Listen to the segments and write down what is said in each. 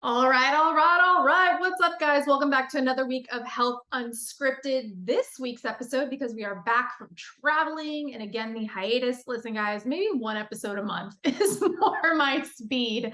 All right. What's up, guys? Welcome back to another week of Health Unscripted. This week's episode, because we are back from traveling and again, the hiatus. Listen, guys, maybe one episode a month is more my speed.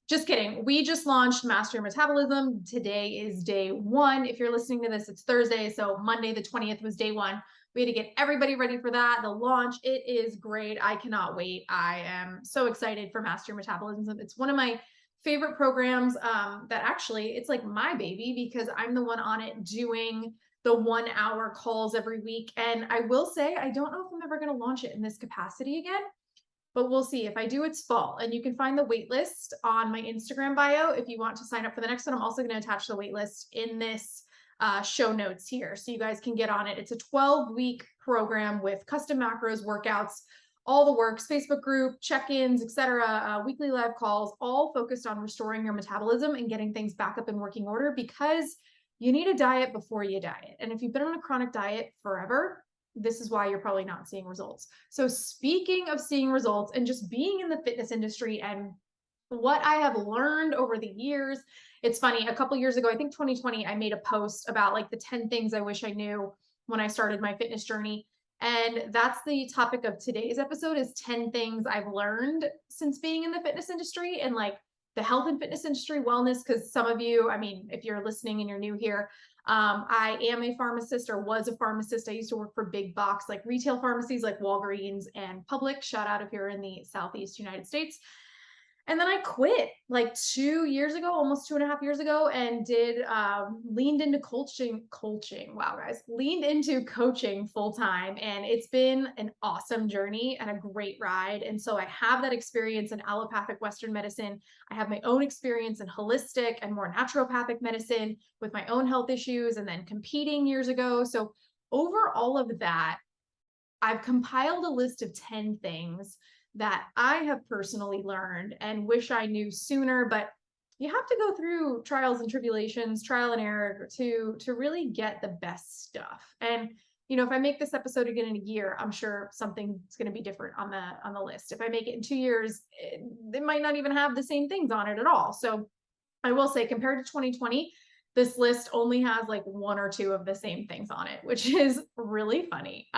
Just kidding. We just launched Master Your Metabolism. Today is day one. If you're listening to this, it's Thursday. So Monday, the 20th was day one. We had to get everybody ready for that. The launch, it is great. I cannot wait. I am so excited for Master Your Metabolism. It's one of my favorite programs that actually it's like my baby because I'm the one on it doing the 1 hour calls every week. And I will say, I don't know if I'm ever going to launch it in this capacity again, but we'll see. If I do, it's fall. And you can find the wait list on my Instagram bio if you want to sign up for the next one. I'm also going to attach the wait list in this show notes here so you guys can get on it. It's a 12-week program with custom macros, workouts, all the works, Facebook group, check-ins, etc., weekly live calls, all focused on restoring your metabolism and getting things back up in working order, because you need a diet before you diet. And if you've been on a chronic diet forever, this is why you're probably not seeing results. So speaking of seeing results and just being in the fitness industry and what I have learned over the years, it's funny, a couple years ago, I think 2020, I made a post about like the 10 things I wish I knew when I started my fitness journey. And that's the topic of today's episode, is 10 things I've learned since being in the fitness industry and like the health and fitness industry, wellness. Because some of you, I mean, if you're listening and you're new here, I am a pharmacist, or was a pharmacist. I used to work for big box, like retail pharmacies like Walgreens and Publix. Shout out if you're in the Southeast United States. And then I quit like 2 years ago, almost 2.5 years ago, and leaned into coaching. Wow, guys, leaned into coaching full time. And it's been an awesome journey and a great ride. And so I have that experience in allopathic Western medicine. I have my own experience in holistic and more naturopathic medicine with my own health issues and then competing years ago. So over all of that, I've compiled a list of 10 things that I have personally learned and wish I knew sooner, but you have to go through trials and tribulations, trial and error to really get the best stuff. And if I make this episode again in a year, I'm sure something's going to be different on the list. If I make it in 2 years, it might not even have the same things on it at all. So I will say, compared to 2020, this list only has like one or two of the same things on it, which is really funny.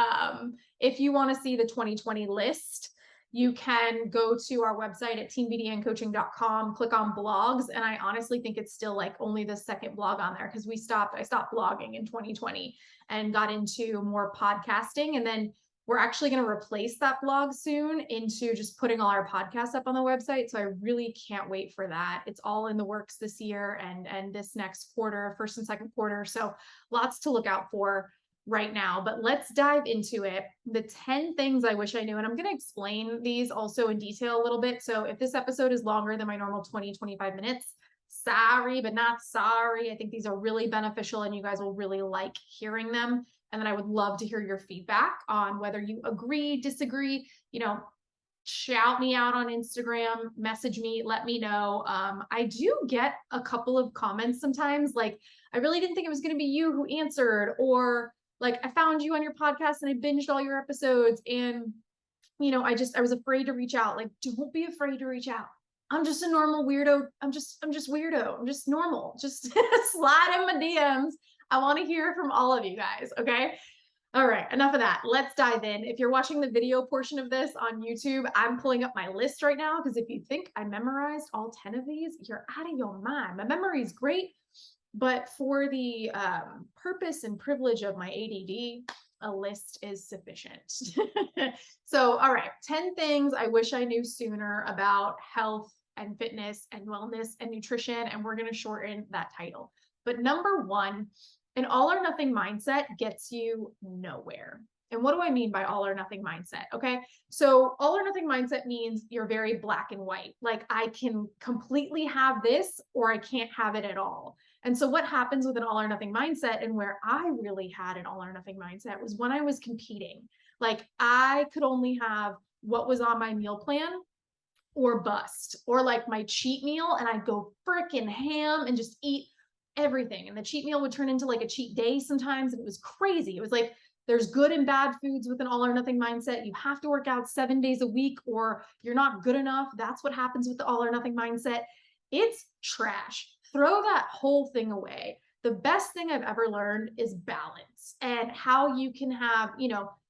If you want to see the 2020 list, you can go to our website at teambdncoaching.com, click on blogs. And I honestly think it's still like only the second blog on there, because I stopped blogging in 2020 and got into more podcasting. And then we're actually going to replace that blog soon into just putting all our podcasts up on the website. So I really can't wait for that. It's all in the works this year and this next quarter, first and second quarter. So lots to look out for right now, but let's dive into it. The 10 things I wish I knew, and I'm going to explain these also in detail a little bit. So if this episode is longer than my normal 20-25 minutes, sorry, but not sorry. I think these are really beneficial and you guys will really like hearing them. And then I would love to hear your feedback on whether you agree, disagree, shout me out on Instagram, message me, let me know. I do get a couple of comments sometimes, like, I really didn't think it was going to be you who answered, or like, I found you on your podcast and I binged all your episodes. And, I was afraid to reach out. Like, don't be afraid to reach out. I'm just a normal weirdo. I'm just weirdo. I'm just normal. Just slide in my DMs. I want to hear from all of you guys. Okay. All right, enough of that. Let's dive in. If you're watching the video portion of this on YouTube, I'm pulling up my list right now, because if you think I memorized all 10 of these, you're out of your mind. My memory is great, but for the purpose and privilege of my ADD, a list is sufficient. So, all right, 10 things I wish I knew sooner about health and fitness and wellness and nutrition, and we're going to shorten that title. But number one, an all or nothing mindset gets you nowhere. And what do I mean by all or nothing mindset? Okay. So all or nothing mindset means you're very black and white. Like, I can completely have this or I can't have it at all. And so what happens with an all or nothing mindset, and where I really had an all or nothing mindset, was when I was competing. Like, I could only have what was on my meal plan or bust, or like my cheat meal, and I'd go freaking ham and just eat everything. And the cheat meal would turn into like a cheat day sometimes. And it was crazy. It was like, there's good and bad foods with an all or nothing mindset. You have to work out 7 days a week or you're not good enough. That's what happens with the all or nothing mindset. It's trash. throw that whole thing away. The best thing I've ever learned is balance and how you can have,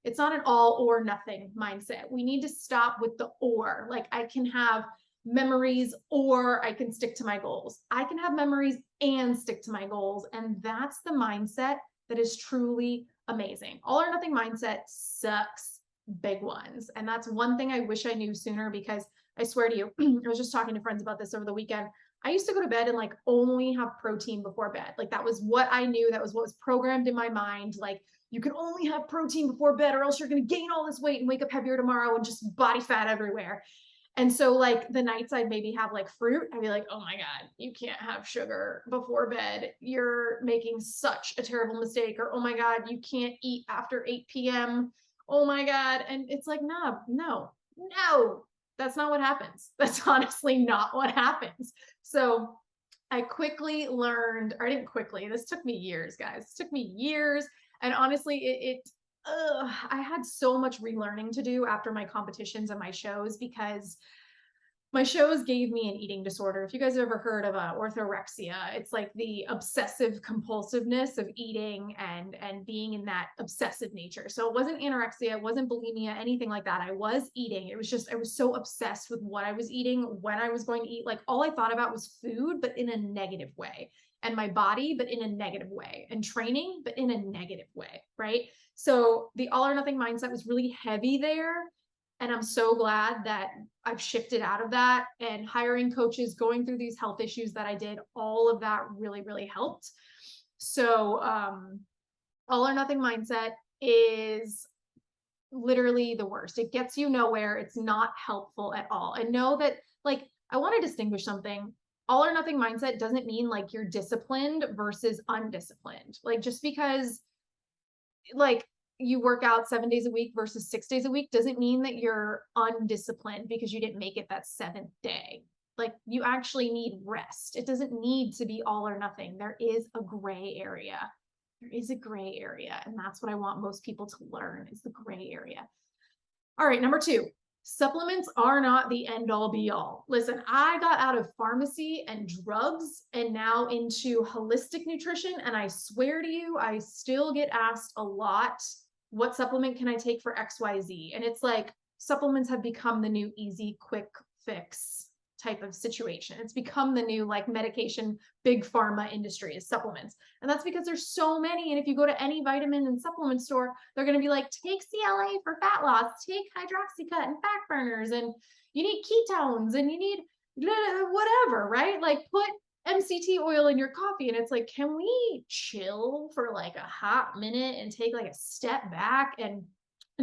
it's not an all or nothing mindset. We need to stop with the or. Like, I can have memories or I can stick to my goals. I can have memories and stick to my goals. And that's the mindset that is truly amazing. All or nothing mindset sucks big ones. And that's one thing I wish I knew sooner, because I swear to you, I was just talking to friends about this over the weekend. I used to go to bed and like only have protein before bed. Like, that was what I knew. That was what was programmed in my mind. Like, you can only have protein before bed or else you're going to gain all this weight and wake up heavier tomorrow and just body fat everywhere. And so like the nights I'd maybe have like fruit, I'd be like, oh my God, you can't have sugar before bed. You're making such a terrible mistake. Or, oh my God, you can't eat after 8 p.m. Oh my God. And it's like, no, that's not what happens. That's honestly not what happens. So I quickly learned, or I didn't quickly, this took me years, guys. It took me years. And honestly, I had so much relearning to do after my competitions and my shows, because my shows gave me an eating disorder. If you guys have ever heard of orthorexia, it's like the obsessive compulsiveness of eating and being in that obsessive nature. So it wasn't anorexia, it wasn't bulimia, anything like that. I was eating. It was just, I was so obsessed with what I was eating, when I was going to eat. Like, all I thought about was food, but in a negative way, and my body, but in a negative way, and training, but in a negative way, right? So the all or nothing mindset was really heavy there. And I'm so glad that I've shifted out of that, and hiring coaches, going through these health issues that I did, all of that really, really helped. So all or nothing mindset is literally the worst. It gets you nowhere. It's not helpful at all. And know that, like, I want to distinguish something. All or nothing mindset doesn't mean like you're disciplined versus undisciplined. Like, just because like you work out 7 days a week versus 6 days a week doesn't mean that you're undisciplined because you didn't make it that 7th day. Like, you actually need rest. It doesn't need to be all or nothing. There is a gray area. There is a gray area. And that's what I want most people to learn, is the gray area. All right, number 2, supplements are not the end all be all. Listen, I got out of pharmacy and drugs and now into holistic nutrition. And I swear to you, I still get asked a lot, what supplement can I take for XYZ? And it's like, supplements have become the new easy, quick fix type of situation. It's become the new like medication, big pharma industry is supplements. And that's because there's so many. And if you go to any vitamin and supplement store, they're going to be like, take CLA for fat loss, take hydroxycut and fat burners, and you need ketones and you need whatever, right? Like, put MCT oil in your coffee. And it's like, can we chill for like a hot minute and take like a step back? And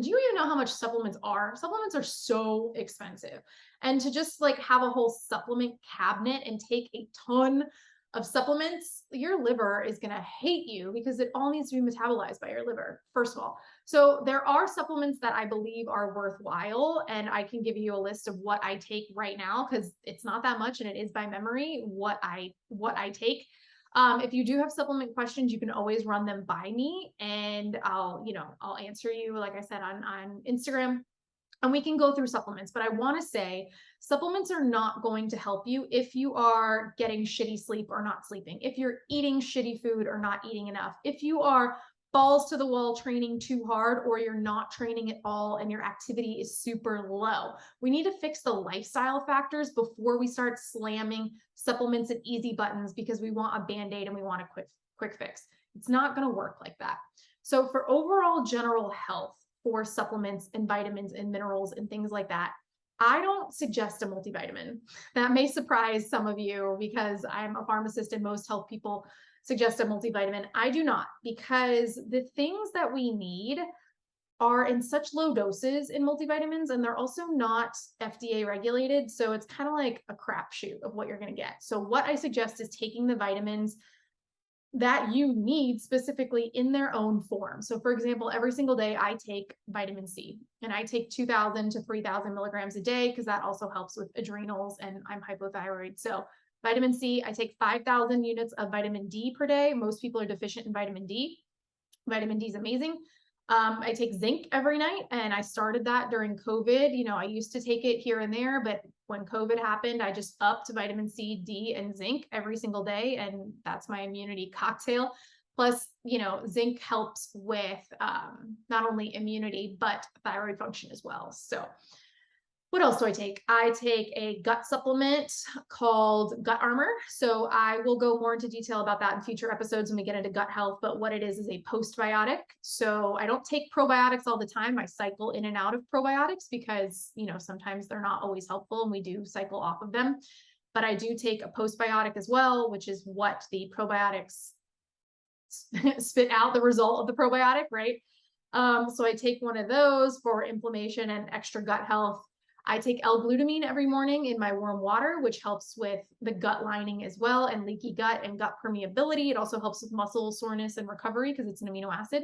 do you even know how much supplements are? Supplements are so expensive. And to just like have a whole supplement cabinet and take a ton of supplements, your liver is going to hate you, because it all needs to be metabolized by your liver, first of all. So there are supplements that I believe are worthwhile. And I can give you a list of what I take right now, because it's not that much and it is by memory what I take. If you do have supplement questions, you can always run them by me, and I'll answer you, like I said, on Instagram, and we can go through supplements. But I want to say, supplements are not going to help you if you are getting shitty sleep or not sleeping, if you're eating shitty food or not eating enough, if you are balls to the wall training too hard, or you're not training at all and your activity is super low. We need to fix the lifestyle factors before we start slamming supplements and easy buttons because we want a band-aid and we want a quick fix. It's not going to work like that. So for overall general health, for supplements and vitamins and minerals and things like that, I don't suggest a multivitamin. That may surprise some of you, because I'm a pharmacist and most health people suggest a multivitamin. I do not, because the things that we need are in such low doses in multivitamins, and they're also not FDA regulated. So it's kind of like a crapshoot of what you're going to get. So what I suggest is taking the vitamins that you need specifically in their own form. So for example, every single day I take vitamin C, and I take 2,000 to 3,000 milligrams a day, because that also helps with adrenals, and I'm hypothyroid. So vitamin C, I take 5,000 units of vitamin D per day. Most people are deficient in vitamin D. Vitamin D is amazing. I take zinc every night, and I started that during COVID. I used to take it here and there, but when COVID happened, I just upped vitamin C, D, and zinc every single day. And that's my immunity cocktail. Plus, zinc helps with not only immunity, but thyroid function as well. So what else do I take? I take a gut supplement called Gut Armor. So I will go more into detail about that in future episodes when we get into gut health. But what it is a postbiotic. So I don't take probiotics all the time. I cycle in and out of probiotics because, sometimes they're not always helpful and we do cycle off of them. But I do take a postbiotic as well, which is what the probiotics spit out, the result of the probiotic, right? So I take one of those for inflammation and extra gut health. I take L-glutamine every morning in my warm water, which helps with the gut lining as well, and leaky gut and gut permeability. It also helps with muscle soreness and recovery because it's an amino acid.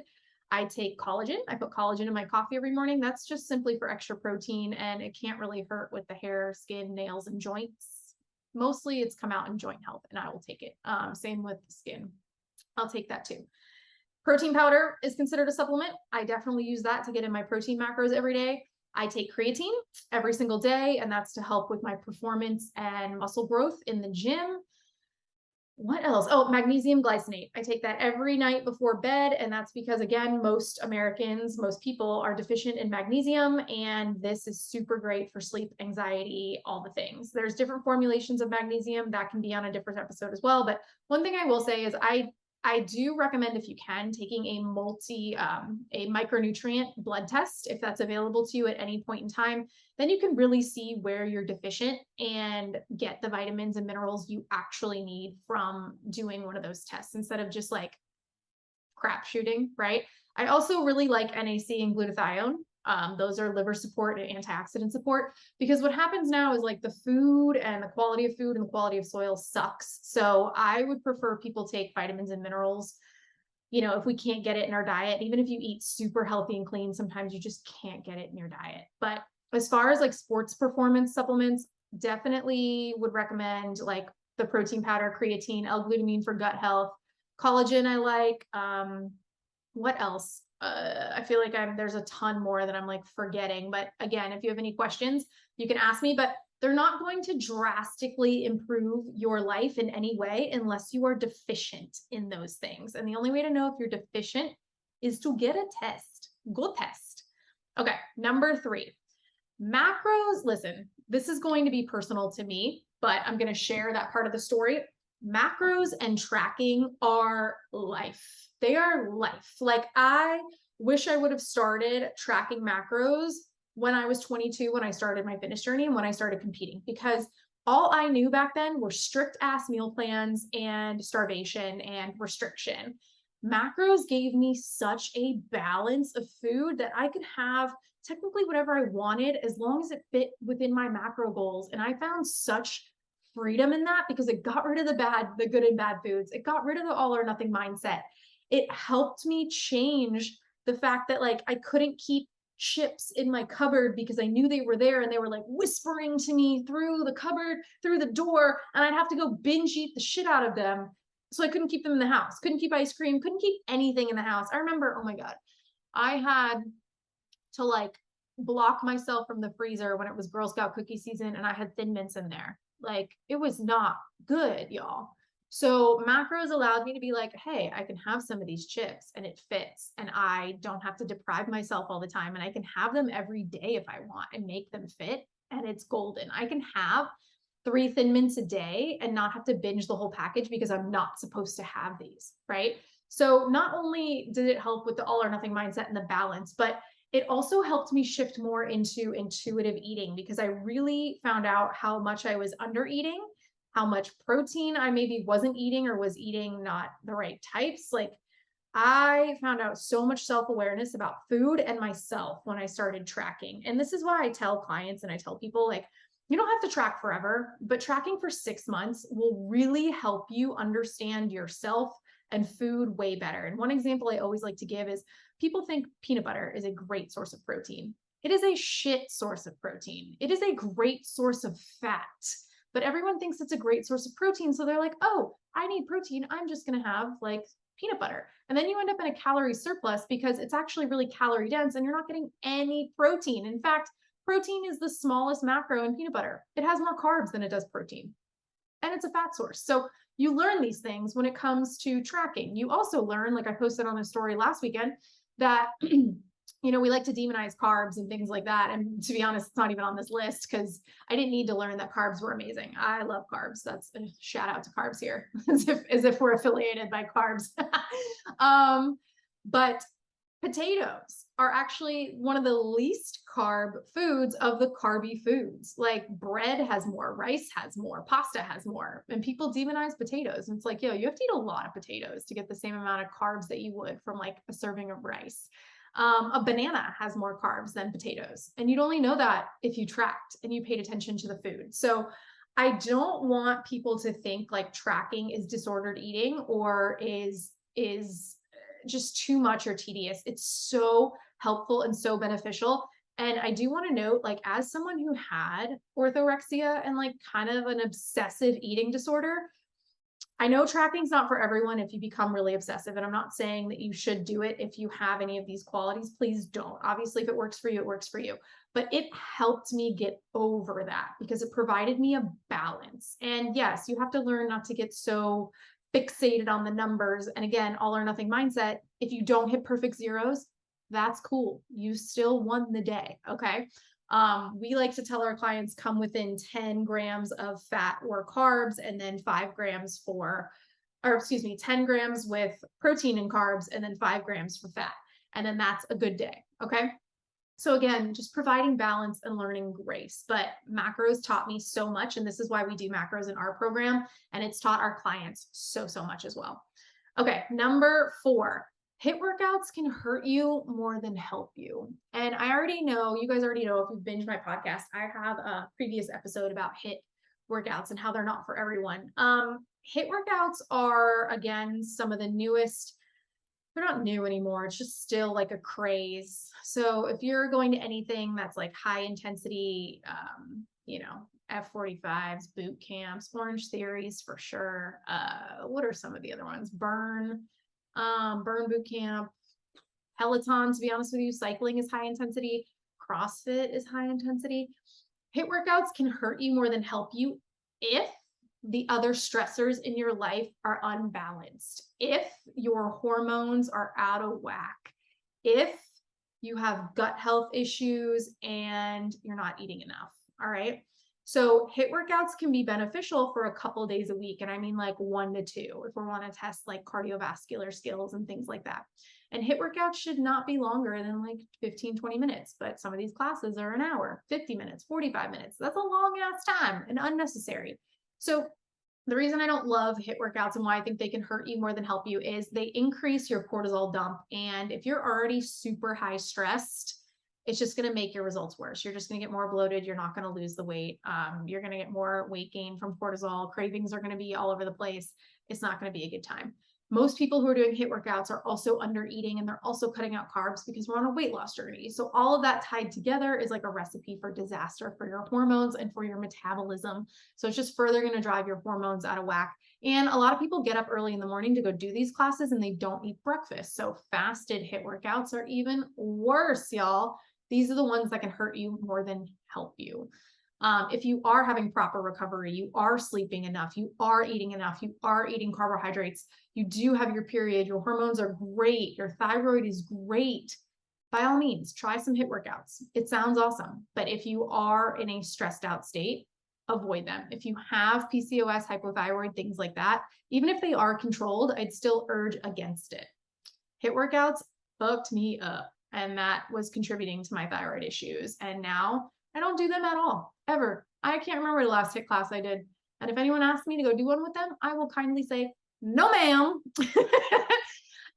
I take collagen. I put collagen in my coffee every morning. That's just simply for extra protein, and it can't really hurt with the hair, skin, nails, and joints. Mostly it's come out in joint health, and I will take it. Same with the skin. I'll take that too. Protein powder is considered a supplement. I definitely use that to get in my protein macros every day. I take creatine every single day, and that's to help with my performance and muscle growth in the gym. What else? Oh, magnesium glycinate. I take that every night before bed, and that's because, again, most Americans, most people are deficient in magnesium, and this is super great for sleep, anxiety, all the things. There's different formulations of magnesium that can be on a different episode as well, but one thing I will say is I do recommend, if you can, taking a micronutrient blood test, if that's available to you at any point in time. Then you can really see where you're deficient and get the vitamins and minerals you actually need from doing one of those tests instead of just like crap shooting, right? I also really like NAC and glutathione. Those are liver support and antioxidant support, because what happens now is like the food and the quality of food and the quality of soil sucks. So I would prefer people take vitamins and minerals. If we can't get it in our diet, even if you eat super healthy and clean, sometimes you just can't get it in your diet. But as far as like sports performance supplements, definitely would recommend like the protein powder, creatine, L-glutamine for gut health, collagen I like. What else? I feel like there's a ton more that I'm like forgetting, but again, if you have any questions, you can ask me, but they're not going to drastically improve your life in any way unless you are deficient in those things. And the only way to know if you're deficient is to get a test. Go test. Okay, number 3, macros. Listen, this is going to be personal to me, but I'm going to share that part of the story. Macros and tracking are life. They are life. Like, I wish I would have started tracking macros when I was 22, when I started my fitness journey and when I started competing, because all I knew back then were strict ass meal plans and starvation and restriction. Macros gave me such a balance of food that I could have technically whatever I wanted as long as it fit within my macro goals. And I found such freedom in that because it got rid of the good and bad foods. It got rid of the all or nothing mindset. It helped me change the fact that like I couldn't keep chips in my cupboard because I knew they were there and they were like whispering to me through the cupboard, through the door, and I'd have to go binge eat the shit out of them. So I couldn't keep them in the house, couldn't keep ice cream, couldn't keep anything in the house. I remember, oh my God, I had to like block myself from the freezer when it was Girl Scout cookie season and I had Thin Mints in there. Like, it was not good, y'all. So macros allowed me to be like, hey, I can have some of these chips and it fits, and I don't have to deprive myself all the time, and I can have them every day if I want and make them fit, and it's golden. I can have 3 Thin Mints a day and not have to binge the whole package because I'm not supposed to have these, right? So not only did it help with the all or nothing mindset and the balance, but it also helped me shift more into intuitive eating, because I really found out how much I was under eating, how much protein I maybe wasn't eating or was eating not the right types. Like, I found out so much self-awareness about food and myself when I started tracking. And this is why I tell clients and I tell people, like, you don't have to track forever, but tracking for 6 months will really help you understand yourself and food way better. And one example I always like to give is, people think peanut butter is a great source of protein. It is a shit source of protein. It is a great source of fat, but everyone thinks it's a great source of protein. So they're like, oh, I need protein, I'm just going to have like peanut butter. And then you end up in a calorie surplus because it's actually really calorie dense and you're not getting any protein. In fact, protein is the smallest macro in peanut butter. It has more carbs than it does protein, and it's a fat source. So you learn these things when it comes to tracking. You also learn, like I posted on a story last weekend, that we like to demonize carbs and things like that. And to be honest, it's not even on this list because I didn't need to learn that carbs were amazing. I love carbs. That's a shout out to carbs here, as if we're affiliated by carbs. But potatoes are actually one of the least carb foods of the carby foods. Like bread has more, rice has more, pasta has more, and people demonize potatoes. And it's like, yo, you have to eat a lot of potatoes to get the same amount of carbs that you would from like a serving of rice. A banana has more carbs than potatoes. And you'd only know that if you tracked and you paid attention to the food. So I don't want people to think like tracking is disordered eating or is just too much or tedious. It's so helpful and so beneficial. And I do want to note, like, as someone who had orthorexia and like kind of an obsessive eating disorder, I know tracking's not for everyone if you become really obsessive, and I'm not saying that you should do it if you have any of these qualities. Please don't. Obviously, if it works for you, it works for you. But it helped me get over that because it provided me a balance. And yes, you have to learn not to get so fixated on the numbers. And again, all or nothing mindset. If you don't hit perfect zeros, that's cool. You still won the day. Okay. We like to tell our clients come within 10 grams of fat or carbs, and then 5 grams 10 grams with protein and carbs, and then 5 grams for fat. And then that's a good day. Okay. So again, just providing balance and learning grace. But macros taught me so much. And this is why we do macros in our program. And it's taught our clients so much as well. Okay. Number 4. HIIT workouts can hurt you more than help you. And I already know, you guys already know, if you've binged my podcast, I have a previous episode about HIIT workouts and how they're not for everyone. HIIT workouts are, again, some of the newest. They're not new anymore. It's just still like a craze. So if you're going to anything that's like high intensity, F45s, boot camps, Orange Theories for sure. What are some of the other ones? Burn boot camp, Peloton, to be honest with you, cycling is high intensity, CrossFit is high intensity. HIIT workouts can hurt you more than help you if the other stressors in your life are unbalanced, if your hormones are out of whack, if you have gut health issues and you're not eating enough. All right. So HIIT workouts can be beneficial for a couple days a week. And I mean like 1 to 2 if we want to test like cardiovascular skills and things like that. And HIIT workouts should not be longer than like 15, 20 minutes. But some of these classes are an hour, 50 minutes, 45 minutes. That's a long ass time and unnecessary. So the reason I don't love HIIT workouts and why I think they can hurt you more than help you is they increase your cortisol dump. And if you're already super high stressed, it's just going to make your results worse. You're just going to get more bloated. You're not going to lose the weight. You're going to get more weight gain from cortisol. Cravings are going to be all over the place. It's not going to be a good time. Most people who are doing HIIT workouts are also under eating, and they're also cutting out carbs because we're on a weight loss journey. So all of that tied together is like a recipe for disaster for your hormones and for your metabolism. So it's just further going to drive your hormones out of whack. And a lot of people get up early in the morning to go do these classes and they don't eat breakfast. So fasted HIIT workouts are even worse, y'all. These are the ones that can hurt you more than help you. If you are having proper recovery, you are sleeping enough, you are eating enough, you are eating carbohydrates, you do have your period, your hormones are great, your thyroid is great, by all means, try some HIIT workouts. It sounds awesome. But if you are in a stressed out state, avoid them. If you have PCOS, hypothyroid, things like that, even if they are controlled, I'd still urge against it. HIIT workouts fucked me up, and that was contributing to my thyroid issues. And now I don't do them at all, ever. I can't remember the last HIIT class I did. And if anyone asks me to go do one with them, I will kindly say, no, ma'am.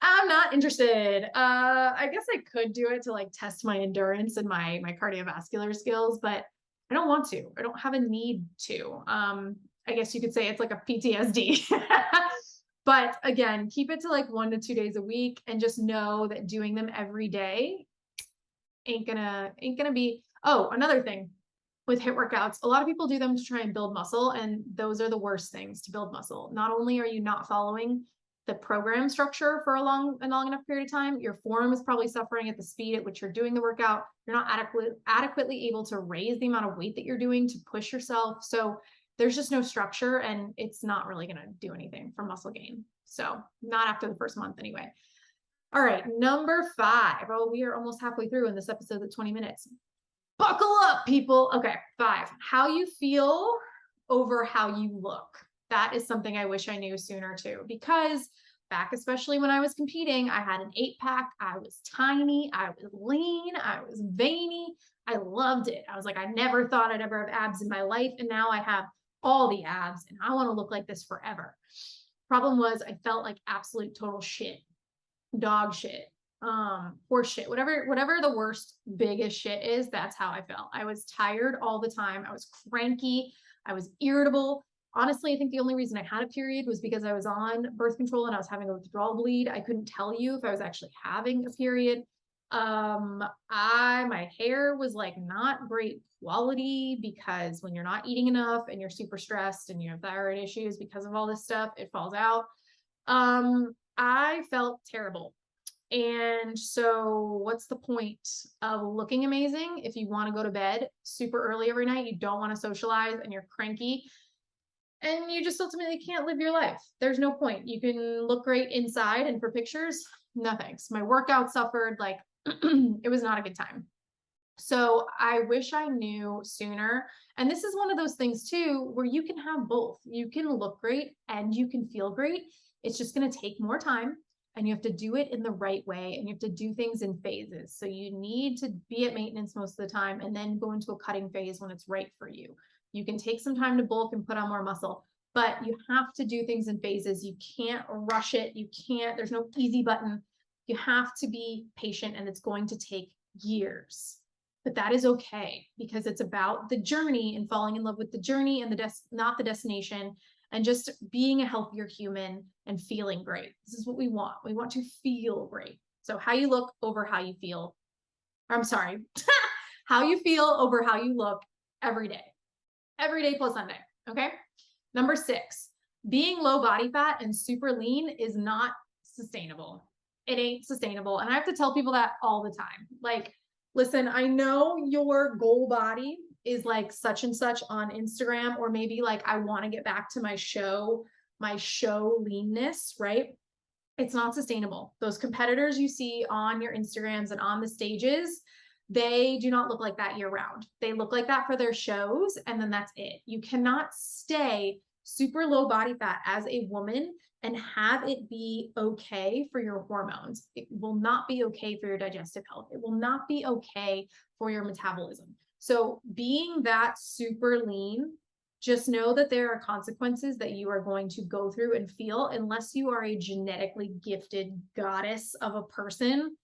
I'm not interested. I guess I could do it to like test my endurance and my cardiovascular skills, but I don't want to. I don't have a need to. I guess you could say it's like a PTSD. But again, keep it to like 1 to 2 days a week, and just know that doing them every day ain't gonna be. Oh, another thing with HIIT workouts, a lot of people do them to try and build muscle, and those are the worst things to build muscle. Not only are you not following the program structure for a long enough period of time, your form is probably suffering at the speed at which you're doing the workout. You're not adequately able to raise the amount of weight that you're doing to push yourself. So there's just no structure, and it's not really going to do anything for muscle gain. So not after the first month anyway. All right, number 5. Oh, we are almost halfway through in this episode at 20 minutes. Buckle up, people. Okay, 5. How you feel over how you look. That is something I wish I knew sooner too, because back, especially when I was competing, I had an 8-pack. I was tiny. I was lean. I was veiny. I loved it. I was like, I never thought I'd ever have abs in my life. And now I have all the abs and I want to look like this forever. Problem was, I felt like absolute total shit, dog shit, horse shit, whatever the worst, biggest shit is, that's how I felt. I was tired all the time. I was cranky. I was irritable. Honestly, I think the only reason I had a period was because I was on birth control and I was having a withdrawal bleed. I couldn't tell you if I was actually having a period. My hair was like not great quality, because when you're not eating enough and you're super stressed and you have thyroid issues because of all this stuff, it falls out. I felt terrible. And so what's the point of looking amazing if you want to go to bed super early every night, you don't want to socialize, and you're cranky, and you just ultimately can't live your life? There's no point. You can look great inside, and for pictures, no thanks. My workout suffered. Like it was not a good time. So I wish I knew sooner. And this is one of those things too, where you can have both. You can look great and you can feel great. It's just going to take more time, and you have to do it in the right way, and you have to do things in phases. So you need to be at maintenance most of the time and then go into a cutting phase when it's right for you. You can take some time to bulk and put on more muscle, but you have to do things in phases. You can't rush it. There's no easy button. You have to be patient, and it's going to take years. But that is okay, because it's about the journey and falling in love with the journey and not the destination, and just being a healthier human and feeling great. This is what we want. We want to feel great. So how you look over how you feel. I'm sorry. How you feel over how you look every day. Every day plus Sunday. Okay. Number 6, being low body fat and super lean is not sustainable. It ain't sustainable. And I have to tell people that all the time. Like, listen, I know your goal body is like such and such on Instagram, or maybe like, I want to get back to my show leanness, right? It's not sustainable. Those competitors you see on your Instagrams and on the stages, they do not look like that year round. They look like that for their shows, and then that's it. You cannot stay super low body fat as a woman and have it be okay for your hormones. It will not be okay for your digestive health. It will not be okay for your metabolism. So being that super lean, just know that there are consequences that you are going to go through and feel, unless you are a genetically gifted goddess of a person.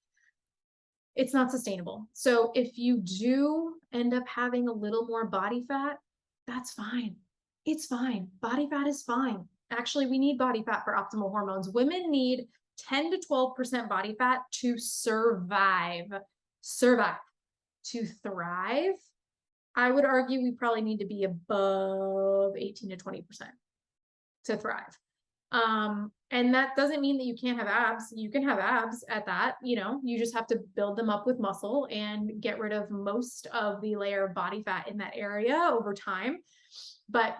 It's not sustainable. So if you do end up having a little more body fat, that's fine. It's fine. Body fat is fine. Actually, we need body fat for optimal hormones. Women need 10 to 12% body fat to survive. To thrive, I would argue we probably need to be above 18 to 20% to thrive. And that doesn't mean that you can't have abs. You can have abs at that, you just have to build them up with muscle and get rid of most of the layer of body fat in that area over time. But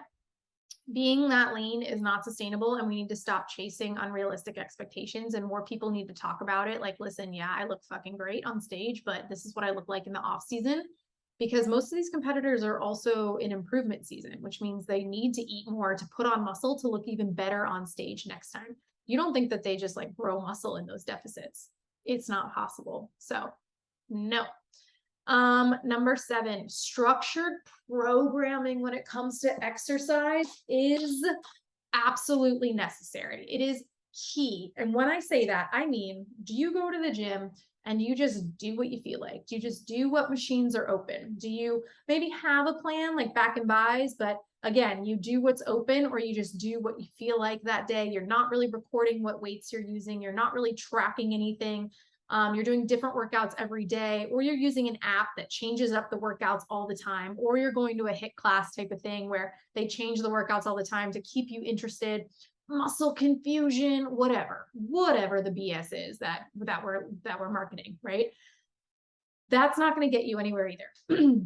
being that lean is not sustainable, and we need to stop chasing unrealistic expectations, and more people need to talk about it. Like, listen, yeah, I look fucking great on stage, but this is what I look like in the off season. Because most of these competitors are also in improvement season, which means they need to eat more to put on muscle to look even better on stage next time. You don't think that they just like grow muscle in those deficits. It's not possible. So no. Number 7, structured programming when it comes to exercise is absolutely necessary. It is key. And when I say that, I mean, do you go to the gym and you just do what you feel like? Do you just do what machines are open? Do you maybe have a plan like back and buys, but again, you do what's open, or you just do what you feel like that day? You're not really recording what weights you're using. You're not really tracking anything. You're doing different workouts every day, or you're using an app that changes up the workouts all the time, or you're going to a HIIT class type of thing where they change the workouts all the time to keep you interested. muscle confusion, whatever the BS is that we're marketing, right? That's not going to get you anywhere either.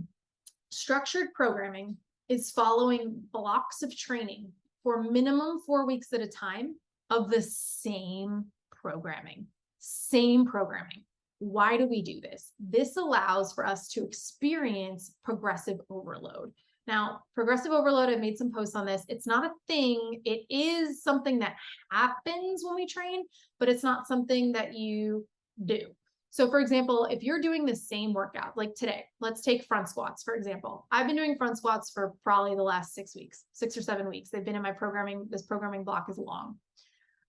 Structured programming is following blocks of training for minimum 4 weeks at a time of the same programming. Why do we do this? This allows for us to experience progressive overload. Now, progressive overload, I've made some posts on this. It's not a thing. It is something that happens when we train, but it's not something that you do. So for example, if you're doing the same workout, like today, let's take front squats, for example. I've been doing front squats for probably the last 6 weeks, 6 or 7 weeks. They've been in my programming. This programming block is long.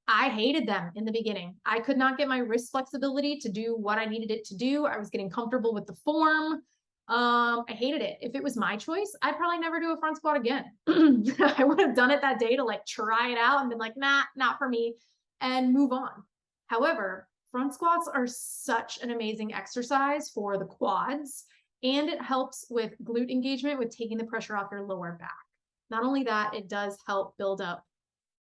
I hated them in the beginning. I could not get my wrist flexibility to do what I needed it to do. I was getting comfortable with the form. I hated it. If it was my choice, I'd probably never do a front squat again. I would have done it that day to like try it out and been like, nah, not for me, and move on. However, front squats are such an amazing exercise for the quads, and it helps with glute engagement, with taking the pressure off your lower back. Not only that, it does help build up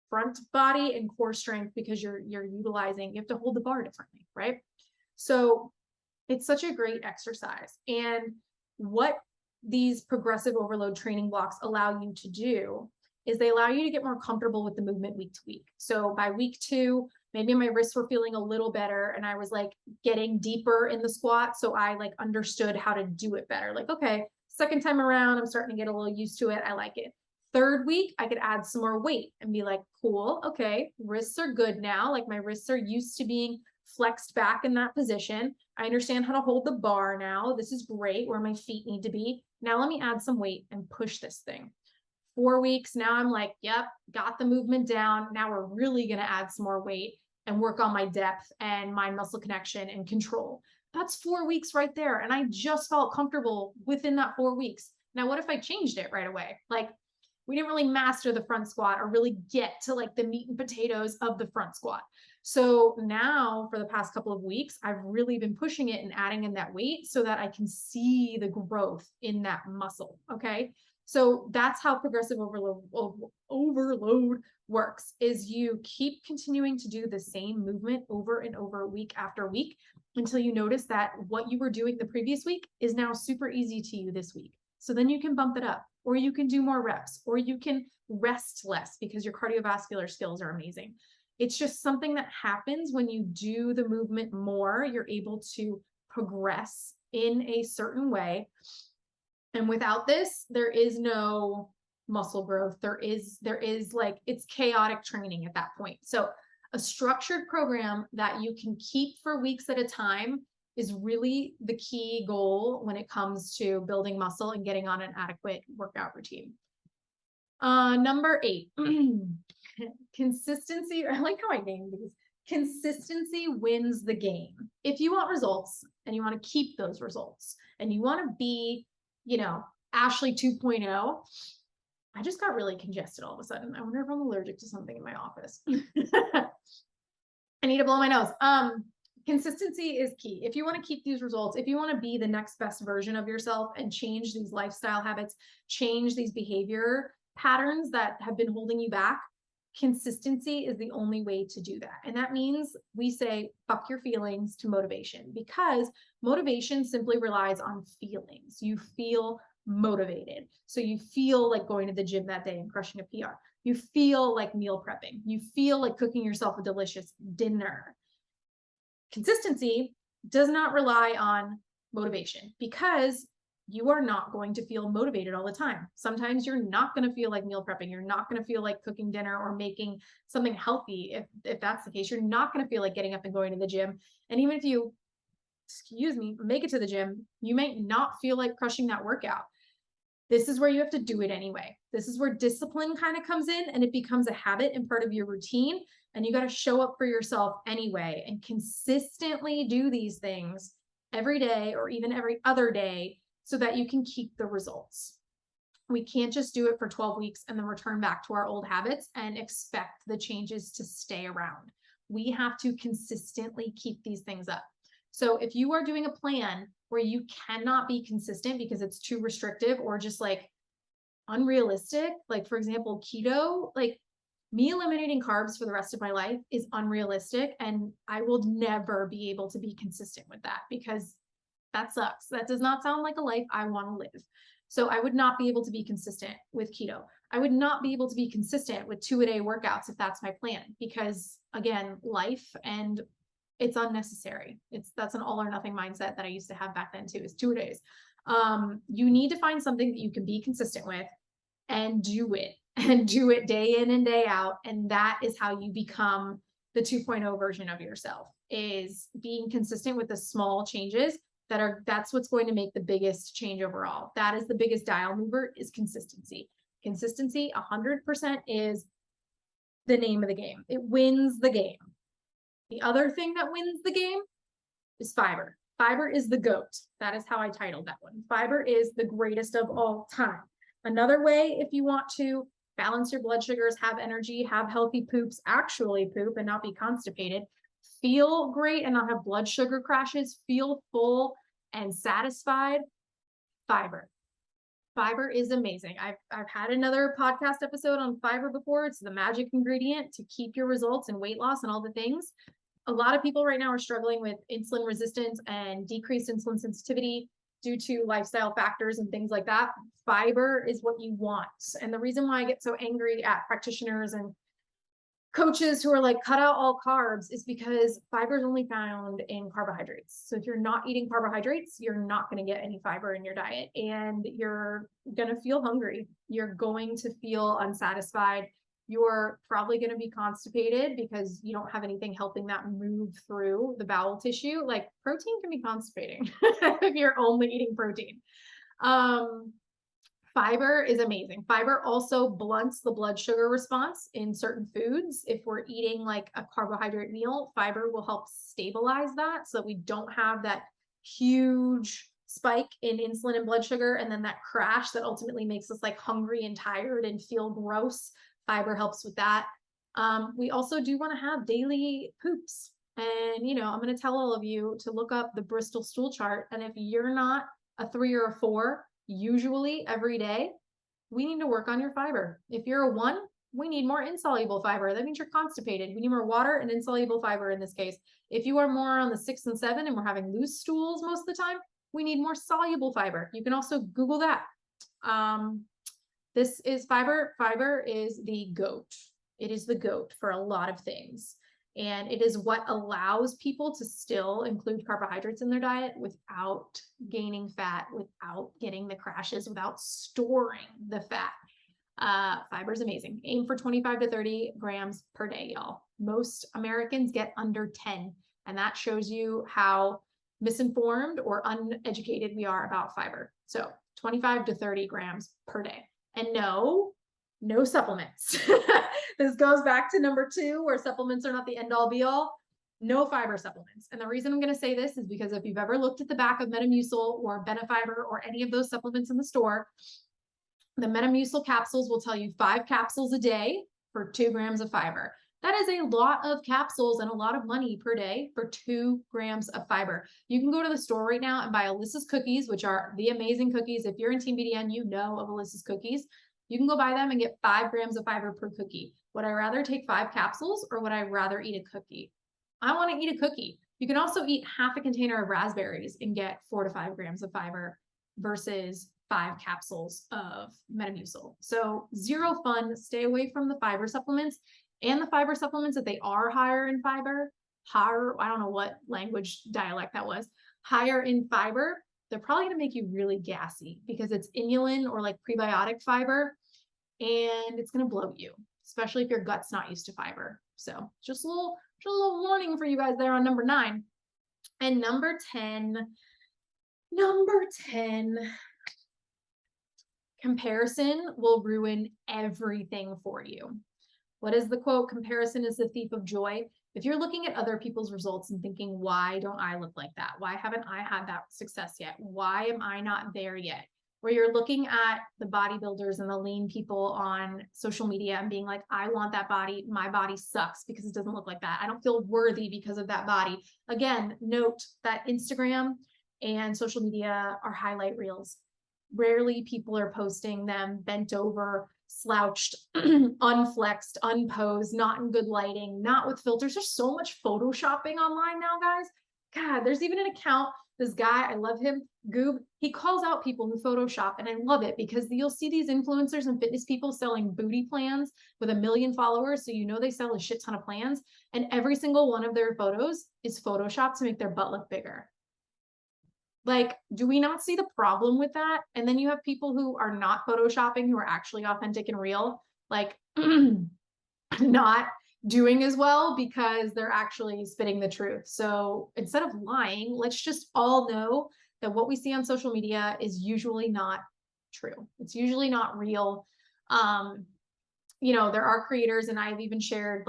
front body and core strength because you're utilizing, you have to hold the bar differently, right? So it's such a great exercise. And what these progressive overload training blocks allow you to do is they allow you to get more comfortable with the movement week to week. So by week 2, maybe my wrists were feeling a little better and I was like getting deeper in the squat. So I like understood how to do it better. Like, okay, second time around, I'm starting to get a little used to it. I like it. Third week, I could add some more weight and be like, cool, okay, wrists are good now. Like my wrists are used to being flexed back in that position. I understand how to hold the bar now. This is great where my feet need to be. Now let me add some weight and push this thing. 4 weeks, now I'm like, yep, got the movement down. Now we're really going to add some more weight and work on my depth and my muscle connection and control. That's 4 weeks right there. And I just felt comfortable within that 4 weeks. Now, what if I changed it right away? Like, we didn't really master the front squat or really get to like the meat and potatoes of the front squat. So now for the past couple of weeks, I've really been pushing it and adding in that weight so that I can see the growth in that muscle. Okay. So that's how progressive overload works, is you keep continuing to do the same movement over and over week after week until you notice that what you were doing the previous week is now super easy to you this week. So then you can bump it up, or you can do more reps, or you can rest less because your cardiovascular skills are amazing. It's just something that happens when you do the movement more. You're able to progress in a certain way. And without this, there is no muscle growth. There is like, it's chaotic training at that point. So a structured program that you can keep for weeks at a time is really the key goal when it comes to building muscle and getting on an adequate workout routine. Number 8, consistency. I like how I named these. Consistency wins the game. If you want results and you want to keep those results and you want to be, Ashley 2.0, I just got really congested all of a sudden. I wonder if I'm allergic to something in my office. I need to blow my nose. Consistency is key. If you want to keep these results, if you want to be the next best version of yourself and change these lifestyle habits, change these behavior patterns that have been holding you back, consistency is the only way to do that. And that means we say, fuck your feelings to motivation, because motivation simply relies on feelings. You feel motivated. So you feel like going to the gym that day and crushing a PR. You feel like meal prepping. You feel like cooking yourself a delicious dinner. Consistency does not rely on motivation, because you are not going to feel motivated all the time. Sometimes you're not going to feel like meal prepping. You're not going to feel like cooking dinner or making something healthy. If that's the case, you're not going to feel like getting up and going to the gym. And even if you, make it to the gym, you may not feel like crushing that workout. This is where you have to do it anyway. This is where discipline kind of comes in, and it becomes a habit and part of your routine. And you got to show up for yourself anyway and consistently do these things every day or even every other day so that you can keep the results. We can't just do it for 12 weeks and then return back to our old habits and expect the changes to stay around. We have to consistently keep these things up. So if you are doing a plan where you cannot be consistent because it's too restrictive or just like unrealistic, like for example, keto, like Me eliminating carbs for the rest of my life is unrealistic, and I will never be able to be consistent with that because that sucks. That does not sound like a life I want to live. So I would not be able to be consistent with keto. I would not be able to be consistent with 2-a-day workouts if that's my plan, because again, life, and it's unnecessary. That's an all or nothing mindset that I used to have back then too, is 2-a-days. You need to find something that you can be consistent with and do it day in and day out. And that is how you become the 2.0 version of yourself, is being consistent with the small changes that's what's going to make the biggest change overall. That is the biggest dial mover, is consistency. Consistency 100% is the name of the game. It wins the game. The other thing that wins the game is fiber. Fiber is the GOAT. That is how I titled that one. Fiber is the greatest of all time. Another way, if you want to balance your blood sugars, have energy, have healthy poops, actually poop and not be constipated, feel great and not have blood sugar crashes, feel full and satisfied, fiber. Fiber is amazing. I've had another podcast episode on fiber before. It's the magic ingredient to keep your results and weight loss and all the things. A lot of people right now are struggling with insulin resistance and decreased insulin sensitivity due to lifestyle factors and things like that. Fiber is what you want. And the reason why I get so angry at practitioners and coaches who are like, cut out all carbs, is because fiber is only found in carbohydrates. So if you're not eating carbohydrates, you're not going to get any fiber in your diet, and you're going to feel hungry. You're going to feel unsatisfied. You're probably going to be constipated because you don't have anything helping that move through the bowel tissue. Like, protein can be constipating if you're only eating protein. Fiber is amazing. Fiber also blunts the blood sugar response in certain foods. If we're eating like a carbohydrate meal, fiber will help stabilize that so that we don't have that huge spike in insulin and blood sugar, and then that crash that ultimately makes us like hungry and tired and feel gross. Fiber helps with that. We also do want to have daily poops. And, I'm going to tell all of you to look up the Bristol stool chart. And if you're not a 3 or a 4, usually every day, we need to work on your fiber. If you're a 1, we need more insoluble fiber. That means you're constipated. We need more water and insoluble fiber in this case. If you are more on the 6 and 7 and we're having loose stools most of the time, we need more soluble fiber. You can also Google that. This is fiber. Fiber is the GOAT. It is the GOAT for a lot of things. And it is what allows people to still include carbohydrates in their diet without gaining fat, without getting the crashes, without storing the fat. Fiber is amazing. Aim for 25 to 30 grams per day, y'all. Most Americans get under 10. And that shows you how misinformed or uneducated we are about fiber. So 25 to 30 grams per day. And no supplements. This goes back to number 2, where supplements are not the end all be all. No fiber supplements. And the reason I'm going to say this is because if you've ever looked at the back of Metamucil or Benefiber or any of those supplements in the store, the Metamucil capsules will tell you 5 capsules a day for 2 grams of fiber. That is a lot of capsules and a lot of money per day for 2 grams of fiber. You can go to the store right now and buy Alyssa's cookies, which are the amazing cookies. If you're in Team BDN, you know of Alyssa's cookies. You can go buy them and get 5 grams of fiber per cookie. Would I rather take 5 capsules or would I rather eat a cookie? I want to eat a cookie. You can also eat half a container of raspberries and get 4 to 5 grams of fiber versus 5 capsules of Metamucil. So zero fun. Stay away from the fiber supplements, and the fiber supplements that they are higher in fiber, I don't know what language dialect that was, higher in fiber, they're probably going to make you really gassy because it's inulin or like prebiotic fiber, and it's going to bloat you, especially if your gut's not used to fiber. So just a little warning for you guys there on number 9. And number 10, comparison will ruin everything for you. What is the quote? Comparison is the thief of joy. If you're looking at other people's results and thinking, why don't I look like that? Why haven't I had that success yet? Why am I not there yet? Where you're looking at the bodybuilders and the lean people on social media and being like, I want that body. My body sucks because it doesn't look like that. I don't feel worthy because of that body. Again, note that Instagram and social media are highlight reels. Rarely people are posting them bent over, slouched, unflexed, unposed, not in good lighting, not with filters. There's so much photoshopping online now, guys. God, there's even an account, this guy, I love him, Goob, he calls out people who Photoshop, and I love it because you'll see these influencers and fitness people selling booty plans with 1 million followers, so you know they sell a shit ton of plans, and every single one of their photos is Photoshopped to make their butt look bigger. Like, do we not see the problem with that? And then you have people who are not Photoshopping, who are actually authentic and real, like not doing as well because they're actually spitting the truth. So instead of lying, let's just all know that what we see on social media is usually not true. It's usually not real. There are creators, and I've even shared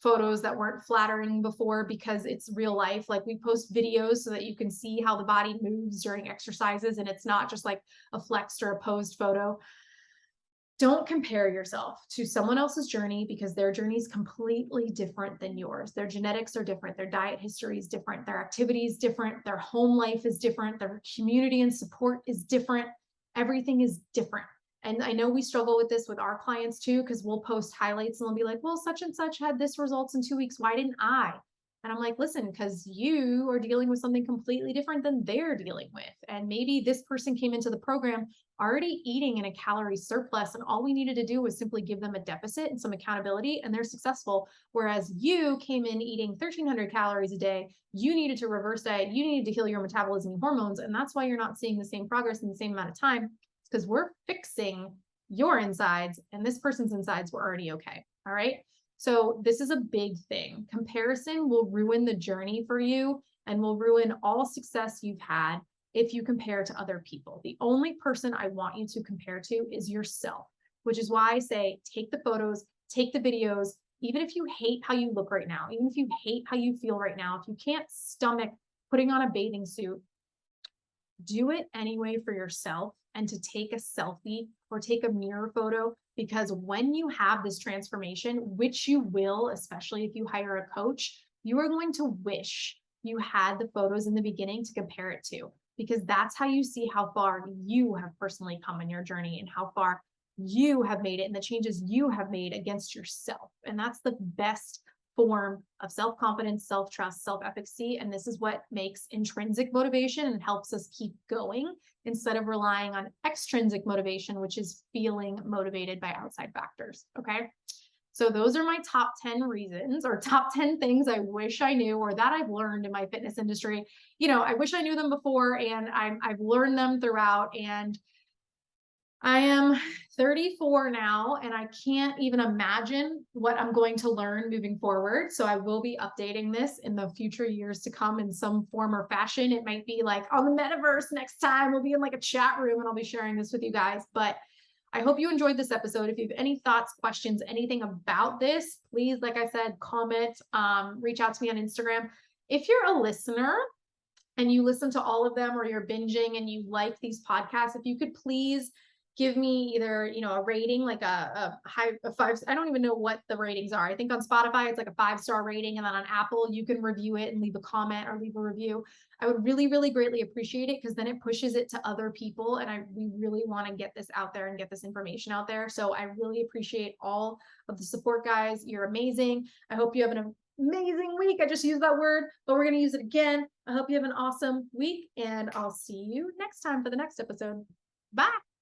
photos that weren't flattering before because it's real life. Like, we post videos so that you can see how the body moves during exercises, and it's not just like a flexed or a posed photo. Don't compare yourself to someone else's journey because their journey is completely different than yours. Their genetics are different. Their diet history is different. Their activity is different. Their home life is different. Their community and support is different. Everything is different. And I know we struggle with this with our clients too, because we'll post highlights and they'll be like, well, such and such had this results in 2 weeks. Why didn't I? And I'm like, listen, because you are dealing with something completely different than they're dealing with. And maybe this person came into the program already eating in a calorie surplus, and all we needed to do was simply give them a deficit and some accountability, and they're successful. Whereas you came in eating 1,300 calories a day, you needed to reverse diet, you needed to heal your metabolism and hormones, and that's why you're not seeing the same progress in the same amount of time. It's because we're fixing your insides, and this person's insides were already okay. All right. So this is a big thing. Comparison will ruin the journey for you and will ruin all success you've had if you compare to other people. The only person I want you to compare to is yourself, which is why I say take the photos, take the videos, even if you hate how you look right now, even if you hate how you feel right now, if you can't stomach putting on a bathing suit, do it anyway for yourself, and to take a selfie or take a mirror photo, because when you have this transformation, which you will, especially if you hire a coach, you are going to wish you had the photos in the beginning to compare it to, because that's how you see how far you have personally come in your journey and how far you have made it and the changes you have made against yourself. And that's the best form of self-confidence, self-trust, self-efficacy. And this is what makes intrinsic motivation and helps us keep going instead of relying on extrinsic motivation, which is feeling motivated by outside factors. Okay. So those are my top 10 reasons, or top 10 things I wish I knew, or that I've learned in my fitness industry. I wish I knew them before, and I've learned them throughout. And I am 34 now, and I can't even imagine what I'm going to learn moving forward. So I will be updating this in the future years to come in some form or fashion. It might be like on the metaverse next time. We'll be in like a chat room and I'll be sharing this with you guys. But I hope you enjoyed this episode. If you have any thoughts, questions, anything about this, please, like I said, comment, reach out to me on Instagram. If you're a listener and you listen to all of them, or you're binging and you like these podcasts, if you could please give me either, a rating, like a 5, I don't even know what the ratings are. I think on Spotify, it's like a 5-star rating. And then on Apple, you can review it and leave a comment or leave a review. I would really, really greatly appreciate it, because then it pushes it to other people. And we really want to get this out there and get this information out there. So I really appreciate all of the support, guys. You're amazing. I hope you have an amazing week. I just used that word, but we're going to use it again. I hope you have an awesome week, and I'll see you next time for the next episode. Bye.